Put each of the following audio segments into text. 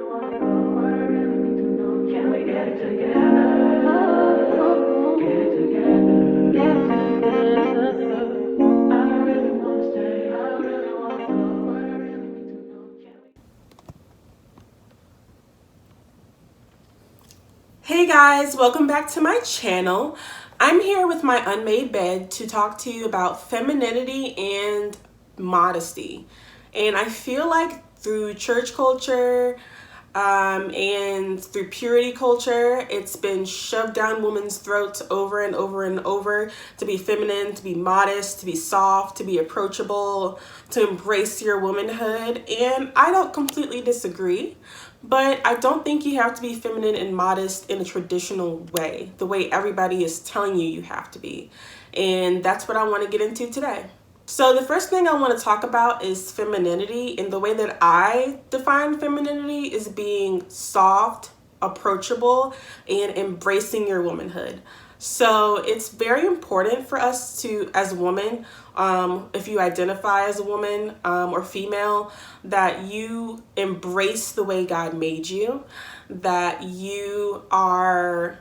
Hey guys, welcome back to my channel. I'm here with my unmade bed to talk to you about femininity and modesty. And I feel like through church culture and through purity culture, it's been shoved down women's throats over and over and over to be feminine, to be modest, to be soft, to be approachable, to embrace your womanhood. And I don't completely disagree. But I don't think you have to be feminine and modest in a traditional way, the way everybody is telling you have to be. And that's what I want to get into today. So the first thing I want to talk about is femininity. And the way that I define femininity is being soft, approachable, and embracing your womanhood. So it's very important for us to, as women, if you identify as a woman or female, that you embrace the way God made you, that you are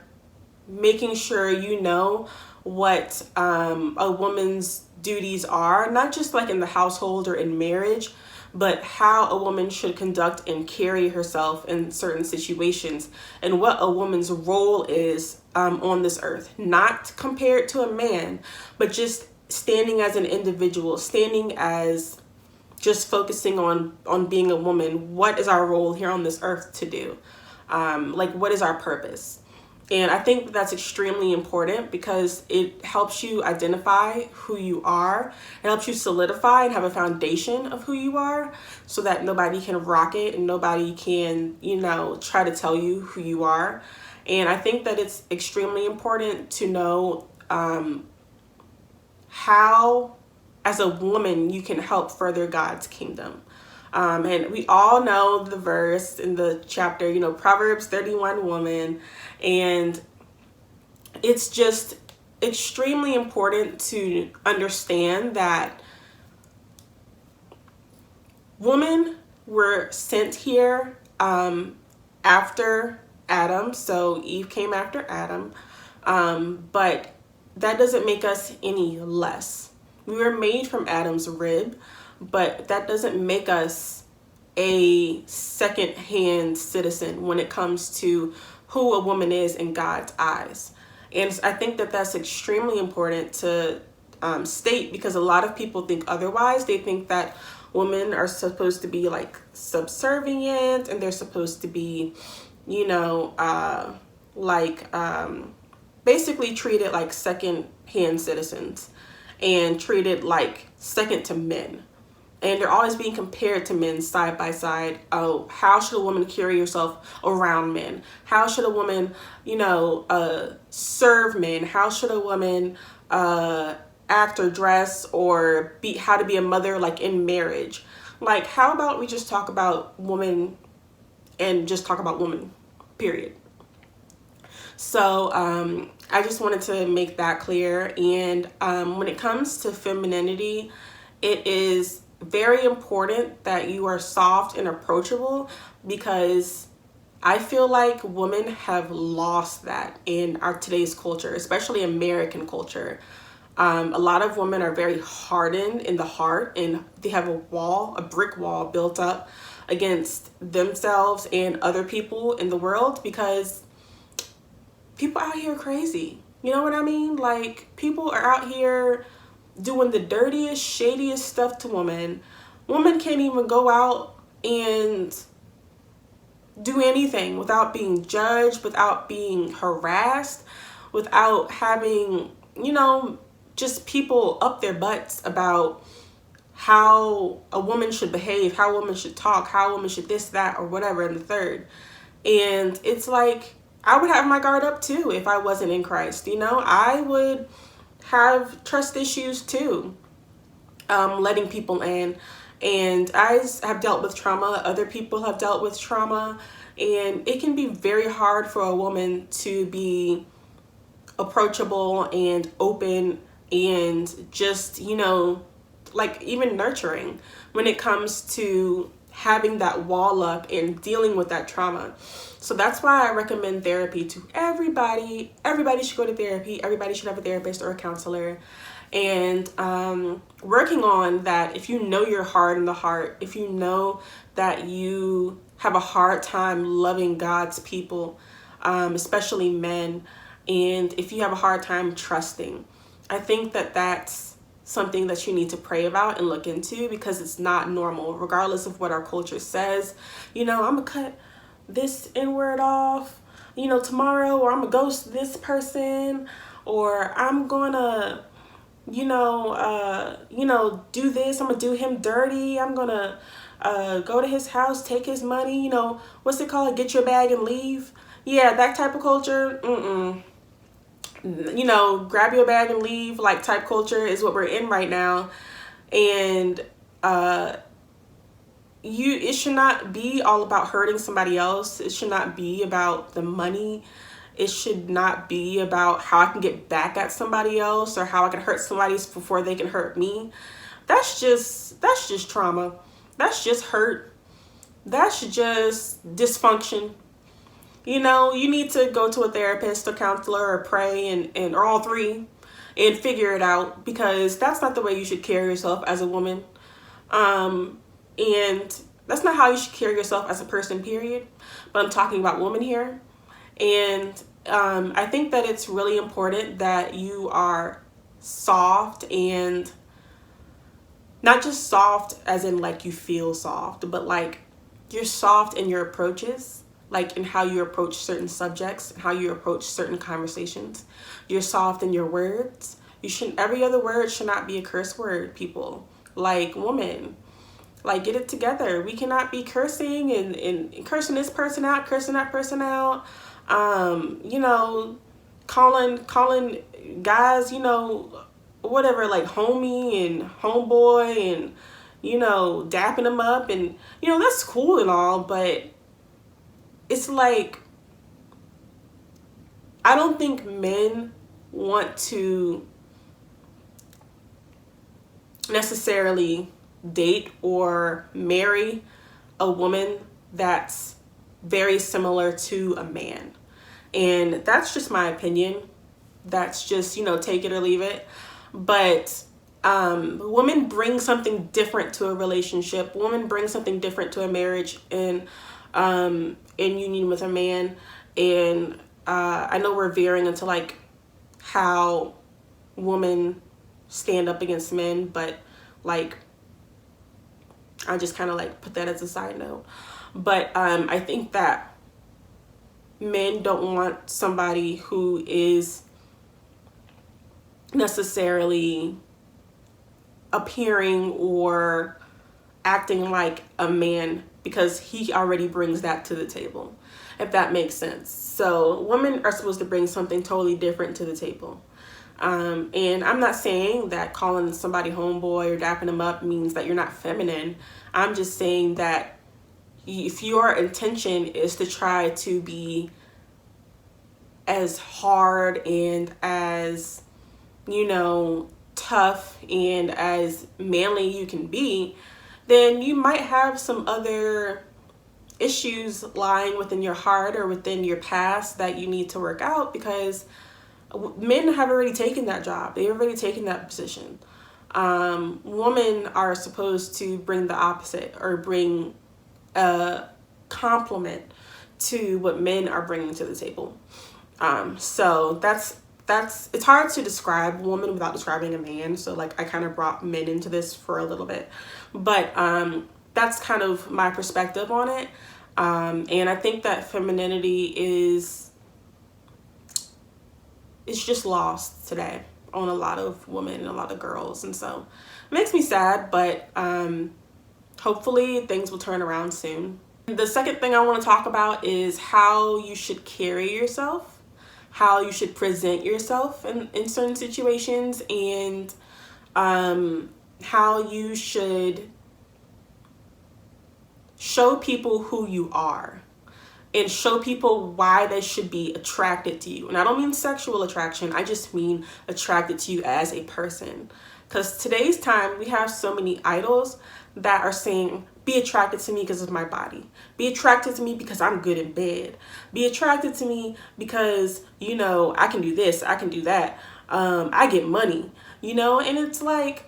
making sure you know what a woman's duties are, not just like in the household or in marriage, but how a woman should conduct and carry herself in certain situations and what a woman's role is on this earth, not compared to a man, but just standing as an individual, standing as just focusing on being a woman. What is our role here on this earth to do? Like, what is our purpose? And I think that's extremely important because it helps you identify who you are. It helps you solidify and have a foundation of who you are so that nobody can rock it and nobody can, try to tell you who you are. And I think that it's extremely important to know how, as a woman, you can help further God's kingdom. And we all know the verse in the chapter, Proverbs 31 woman. And it's just extremely important to understand that women were sent here after Adam. So Eve came after Adam. But that doesn't make us any less. We were made from Adam's rib, but that doesn't make us a second-hand citizen when it comes to who a woman is in God's eyes. And I think that that's extremely important to state, because a lot of people think otherwise. They think that women are supposed to be like subservient and they're supposed to be, basically treated like second-hand citizens and treated like second to men. And they're always being compared to men side by side. Oh, how should a woman carry herself around men? How should a woman, serve men? How should a woman act or dress or how to be a mother, like in marriage? Like, how about we just talk about women and just talk about women, period. So I just wanted to make that clear. And when it comes to femininity, it is very important that you are soft and approachable, because I feel like women have lost that in our today's culture, especially American culture. A lot of women are very hardened in the heart, and they have a brick wall built up against themselves and other people in the world, because people out here are crazy. You know what I mean? Like, people are out here doing the dirtiest, shadiest stuff to women. Women can't even go out and do anything without being judged, without being harassed, without having, just people up their butts about how a woman should behave, how a woman should talk, how a woman should this, that, or whatever, and the third. And it's like, I would have my guard up too if I wasn't in Christ. I would have trust issues too, letting people in. And I have dealt with trauma. Other people have dealt with trauma. And it can be very hard for a woman to be approachable and open and just, like even nurturing when it comes to having that wall up and dealing with that trauma. So that's why I recommend therapy to everybody. Everybody should go to therapy. Everybody should have a therapist or a counselor. And working on that, if you know you're hard in the heart, if you know that you have a hard time loving God's people, especially men, and if you have a hard time trusting, I think that that's something that you need to pray about and look into, because it's not normal, regardless of what our culture says. I'm gonna cut this N-word off, tomorrow, or I'm gonna ghost this person, or I'm gonna, do this, I'm gonna do him dirty, I'm gonna go to his house, take his money, what's it called? Get your bag and leave. Yeah, that type of culture, grab your bag and leave, like, type culture is what we're in right now. And it should not be all about hurting somebody else. It should not be about the money. It should not be about how I can get back at somebody else, or how I can hurt somebody before they can hurt me. That's just trauma. That's just hurt. That's just dysfunction. You need to go to a therapist, a counselor, or pray, and or all three, and figure it out, because that's not the way you should carry yourself as a woman. And that's not how you should carry yourself as a person, period. But I'm talking about women here. And I think that it's really important that you are soft, and not just soft as in like you feel soft, but like you're soft in your approaches, like in how you approach certain subjects, how you approach certain conversations. You're soft in your words. Every other word should not be a curse word, people. Like, woman, like, get it together. We cannot be cursing and cursing this person out, cursing that person out. Calling guys, whatever, like homie and homeboy, and, dapping them up, and, that's cool and all, but it's like, I don't think men want to necessarily date or marry a woman that's very similar to a man. And that's just my opinion. That's just, take it or leave it. But women bring something different to a relationship. Women bring something different to a marriage and in union with a man. And I know we're veering into like how women stand up against men, but like, I just kind of like put that as a side note. But I think that men don't want somebody who is necessarily appearing or acting like a man, because he already brings that to the table, if that makes sense. So women are supposed to bring something totally different to the table. And I'm not saying that calling somebody homeboy or dapping them up means that you're not feminine. I'm just saying that if your intention is to try to be as hard and as, tough and as manly you can be, then you might have some other issues lying within your heart or within your past that you need to work out, because men have already taken that job. They've already taken that position. Women are supposed to bring the opposite, or bring a complement to what men are bringing to the table. So that's it's hard to describe woman without describing a man. So like I kind of brought men into this for a little bit, but that's kind of my perspective on it. And I think that femininity is just lost today on a lot of women and a lot of girls. And so it makes me sad, but hopefully things will turn around soon. The second thing I want to talk about is how you should carry yourself, how you should present yourself in certain situations, and how you should show people who you are and show people why they should be attracted to you. And I don't mean sexual attraction, I just mean attracted to you as a person. Because today's time, we have so many idols that are saying, be attracted to me because of my body. Be attracted to me because I'm good in bed. Be attracted to me because, you know, I can do this, I can do that. I get money, you know, and it's like,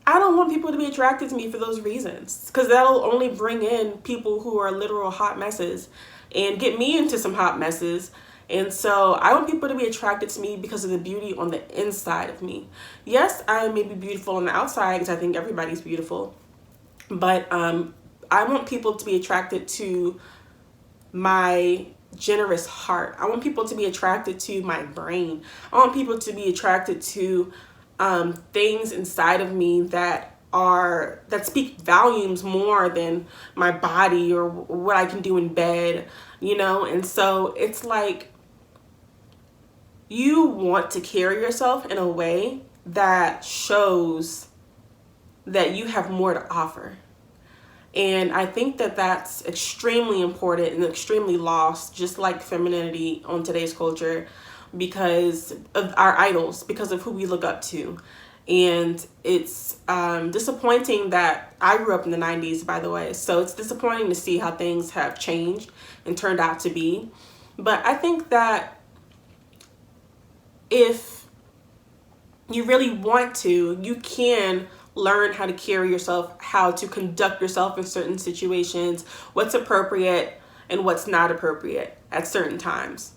I don't want people to be attracted to me for those reasons, because that'll only bring in people who are literal hot messes and get me into some hot messes. And so I want people to be attracted to me because of the beauty on the inside of me. Yes, I may be beautiful on the outside because I think everybody's beautiful, but I want people to be attracted to my generous heart. I want people to be attracted to my brain. I want people to be attracted to things inside of me that speak volumes more than my body or what I can do in bed, you know. And so it's like, you want to carry yourself in a way that shows that you have more to offer. And I think that that's extremely important and extremely lost, just like femininity on today's culture, because of our idols, because of who we look up to. And it's disappointing that I grew up in the 90s, by the way. So it's disappointing to see how things have changed and turned out to be. But I think that if you really want to, you can learn how to carry yourself, how to conduct yourself in certain situations, what's appropriate and what's not appropriate at certain times.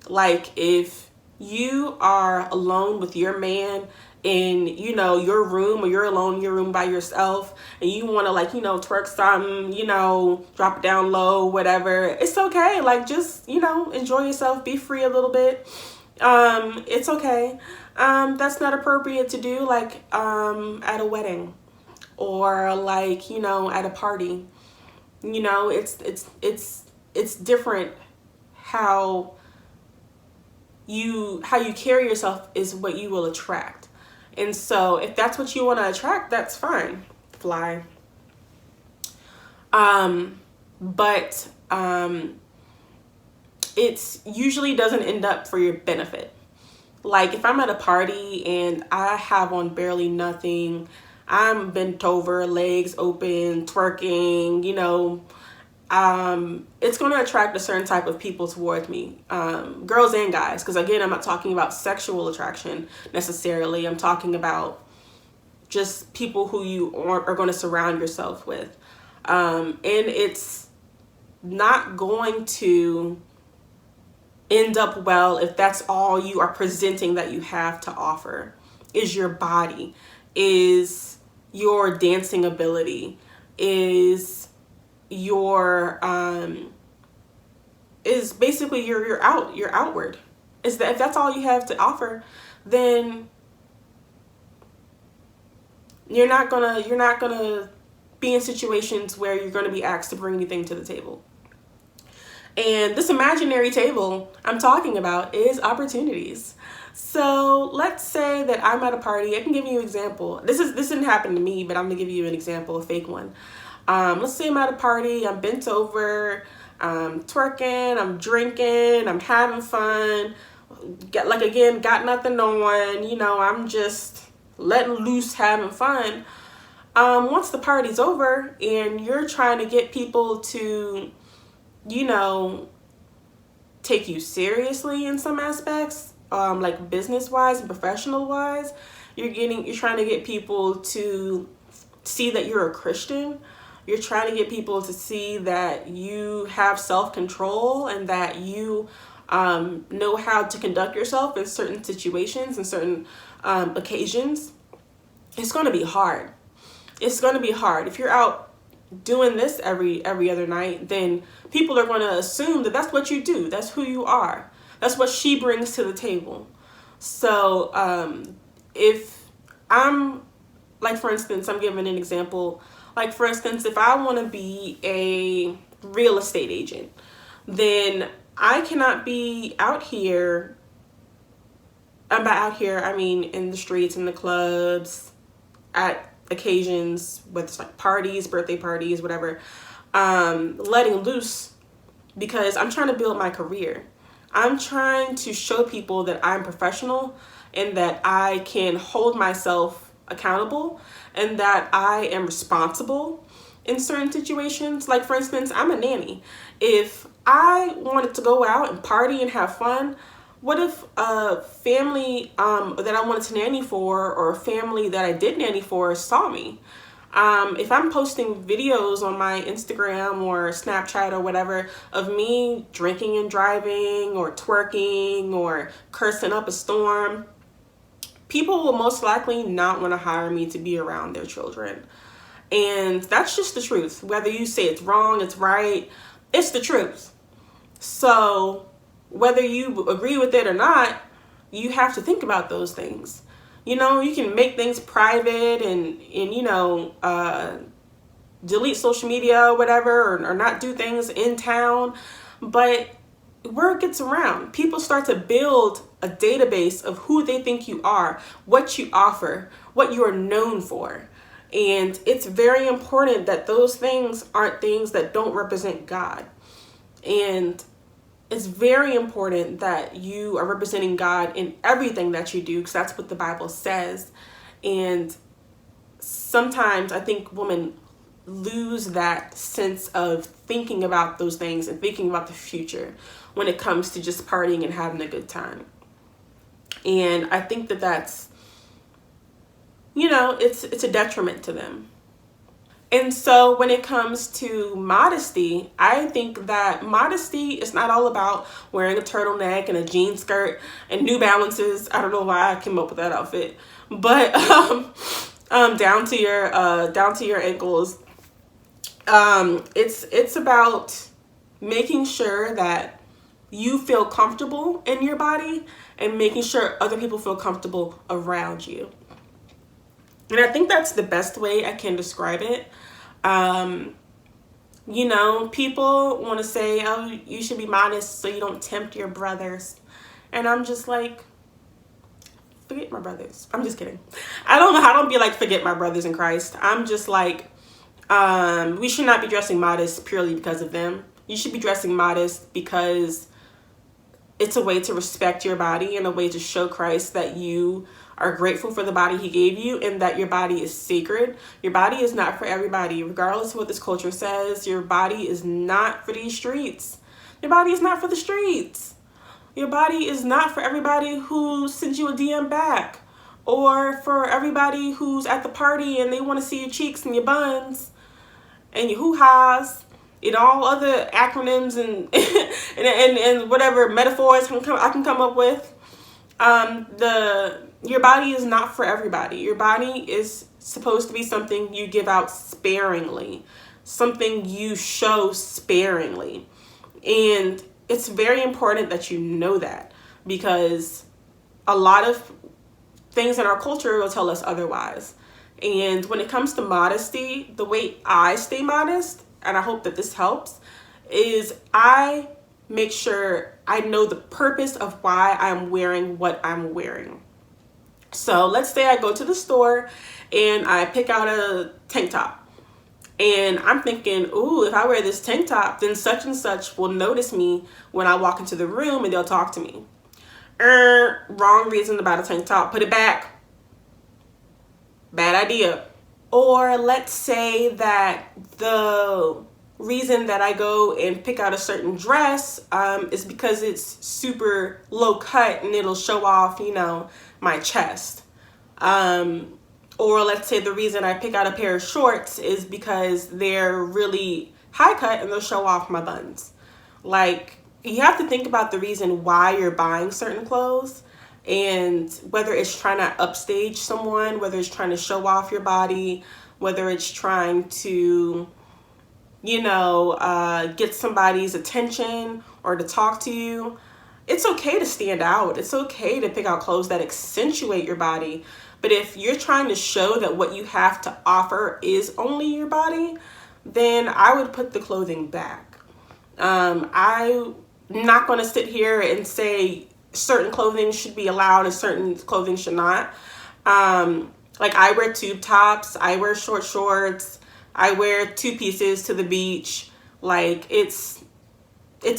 Like if you are alone with your man in, you know, your room, or you're alone in your room by yourself and you want to, like, you know, twerk something, you know, drop it down low, whatever, it's okay. Like, just, you know, enjoy yourself, be free a little bit. It's okay. That's not appropriate to do, like, at a wedding or, like, you know, at a party. You know, it's different. How you carry yourself is what you will attract. And so if that's what you want to attract, that's fine. Fly. But it's usually doesn't end up for your benefit. Like if I'm at a party and I have on barely nothing, I'm bent over, legs open, twerking, you know, it's going to attract a certain type of people towards me, girls and guys. Because again, I'm not talking about sexual attraction necessarily. I'm talking about just people who you are going to surround yourself with. And it's not going to end up well if that's all you are presenting that you have to offer, is your body, is your dancing ability, is your is basically your outward. Is that if that's all you have to offer, then you're not gonna be in situations where you're gonna be asked to bring anything to the table. And this imaginary table I'm talking about is opportunities. So let's say that I'm at a party. I can give you an example. This didn't happen to me, but I'm gonna give you an example, a fake one. Let's say I'm at a party, I'm bent over, I'm twerking, I'm drinking, I'm having fun. Got nothing on, you know, I'm just letting loose, having fun. Once the party's over and you're trying to get people to, you know, take you seriously in some aspects, like business-wise and professional-wise, you're trying to get people to see that you're a Christian. You're trying to get people to see that you have self-control and that you know how to conduct yourself in certain situations and certain occasions. It's going to be hard. It's going to be hard. If you're out doing this every other night, then people are going to assume that that's what you do. That's who you are. That's what she brings to the table. So if I'm, like, for instance, I'm giving an example. Like, for instance, if I want to be a real estate agent, then I cannot be out here. I'm by out here, I mean, in the streets, in the clubs, at occasions, whether it's like parties, birthday parties, whatever, letting loose, because I'm trying to build my career. I'm trying to show people that I'm professional and that I can hold myself accountable and that I am responsible in certain situations. Like, for instance, I'm a nanny. If I wanted to go out and party and have fun, what if a family that I wanted to nanny for, or a family that I did nanny for, saw me? If I'm posting videos on my Instagram or Snapchat or whatever of me drinking and driving or twerking or cursing up a storm, people will most likely not want to hire me to be around their children. And that's just the truth. Whether you say it's wrong, it's right, it's the truth. So whether you agree with it or not, you have to think about those things. You know, you can make things private and delete social media or whatever, or not do things in town. But word gets around. People start to build a database of who they think you are, what you offer, what you are known for. And it's very important that those things aren't things that don't represent God. And it's very important that you are representing God in everything that you do, because that's what the Bible says. And sometimes I think women lose that sense of thinking about those things and thinking about the future when it comes to just partying and having a good time. And I think that that's, it's a detriment to them. And so when it comes to modesty, I think that modesty is not all about wearing a turtleneck and a jean skirt and New Balances. I don't know why I came up with that outfit, but down to your ankles. It's about making sure that you feel comfortable in your body and making sure other people feel comfortable around you. And I think that's the best way I can describe it. People want to say, oh, you should be modest so you don't tempt your brothers. And I'm just like, forget my brothers. I'm just kidding. I don't be like, forget my brothers in Christ. I'm just like, we should not be dressing modest purely because of them. You should be dressing modest because it's a way to respect your body and a way to show Christ that you are grateful for the body he gave you and that your body is sacred. Your body is not for everybody, regardless of what this culture says. Your body is not for these streets. Your body is not for the streets. Your body is not for everybody who sends you a DM back, or for everybody who's at the party and they want to see your cheeks and your buns and your hoo-has and all other acronyms and and whatever metaphors I can come up with. Your body is not for everybody. Your body is supposed to be something you give out sparingly, something you show sparingly. And it's very important that you know that, because a lot of things in our culture will tell us otherwise. And when it comes to modesty, the way I stay modest, and I hope that this helps, is I make sure I know the purpose of why I'm wearing what I'm wearing. So let's say I go to the store and I pick out a tank top. And I'm thinking, ooh, if I wear this tank top, then such and such will notice me when I walk into the room and they'll talk to me. Wrong reason about a tank top. Put it back. Bad idea. Or let's say that the reason that I go and pick out a certain dress is because it's super low cut and it'll show off, my chest. Or let's say the reason I pick out a pair of shorts is because they're really high cut and they'll show off my buns. Like, you have to think about the reason why you're buying certain clothes, and whether it's trying to upstage someone, whether it's trying to show off your body, whether it's trying to, get somebody's attention or to talk to you. It's okay to stand out. It's okay to pick out clothes that accentuate your body. But if you're trying to show that what you have to offer is only your body, then I would put the clothing back. I'm not going to sit here and say certain clothing should be allowed and certain clothing should not. Like, I wear tube tops, I wear short shorts, I wear two pieces to the beach. Like, it's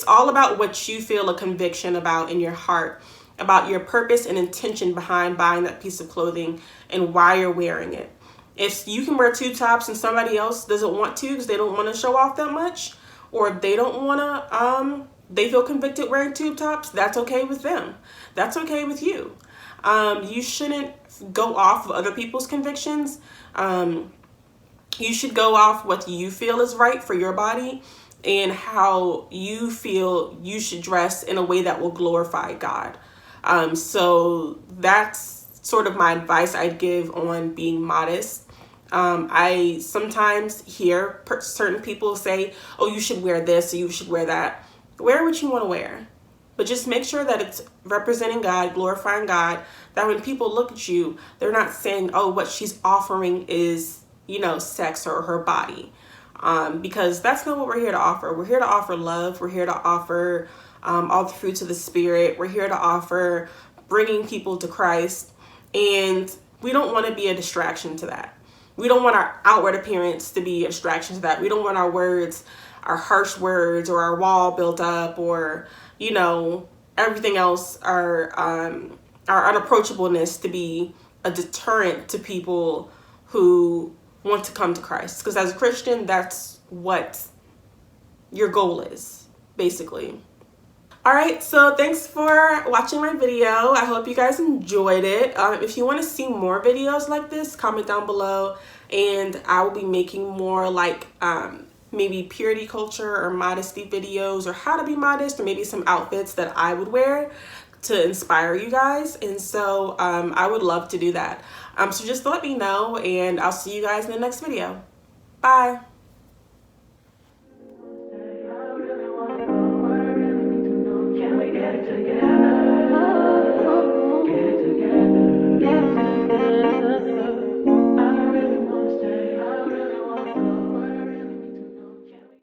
all about what you feel a conviction about in your heart. about your purpose and intention behind buying that piece of clothing and why you're wearing it. If you can wear tube tops and somebody else doesn't want to because they don't want to show off that much, or they don't want to, they feel convicted wearing tube tops, that's okay with them. That's okay with you. You shouldn't go off of other people's convictions. You should go off what you feel is right for your body and how you feel you should dress in a way that will glorify God. So that's sort of my advice I'd give on being modest. I sometimes hear certain people say, oh, you should wear this or you should wear that. Wear what you want to wear. But just make sure that it's representing God, glorifying God, that when people look at you, they're not saying, oh, what she's offering is, sex or her body. Because that's not what we're here to offer. We're here to offer love. We're here to offer all the fruits of the Spirit. We're here to offer bringing people to Christ. And we don't want to be a distraction to that. We don't want our outward appearance to be a distraction to that. We don't want our words, our harsh words, or our wall built up, or, everything else, our unapproachableness to be a deterrent to people who want to come to Christ. Because as a Christian, that's what your goal is, basically. All right, so thanks for watching my video. I hope you guys enjoyed it. If you want to see more videos like this, comment down below, and I will be making more like maybe purity culture or modesty videos, or how to be modest, or maybe some outfits that I would wear to inspire you guys. And so I would love to do that. So just let me know, and I'll see you guys in the next video. Bye.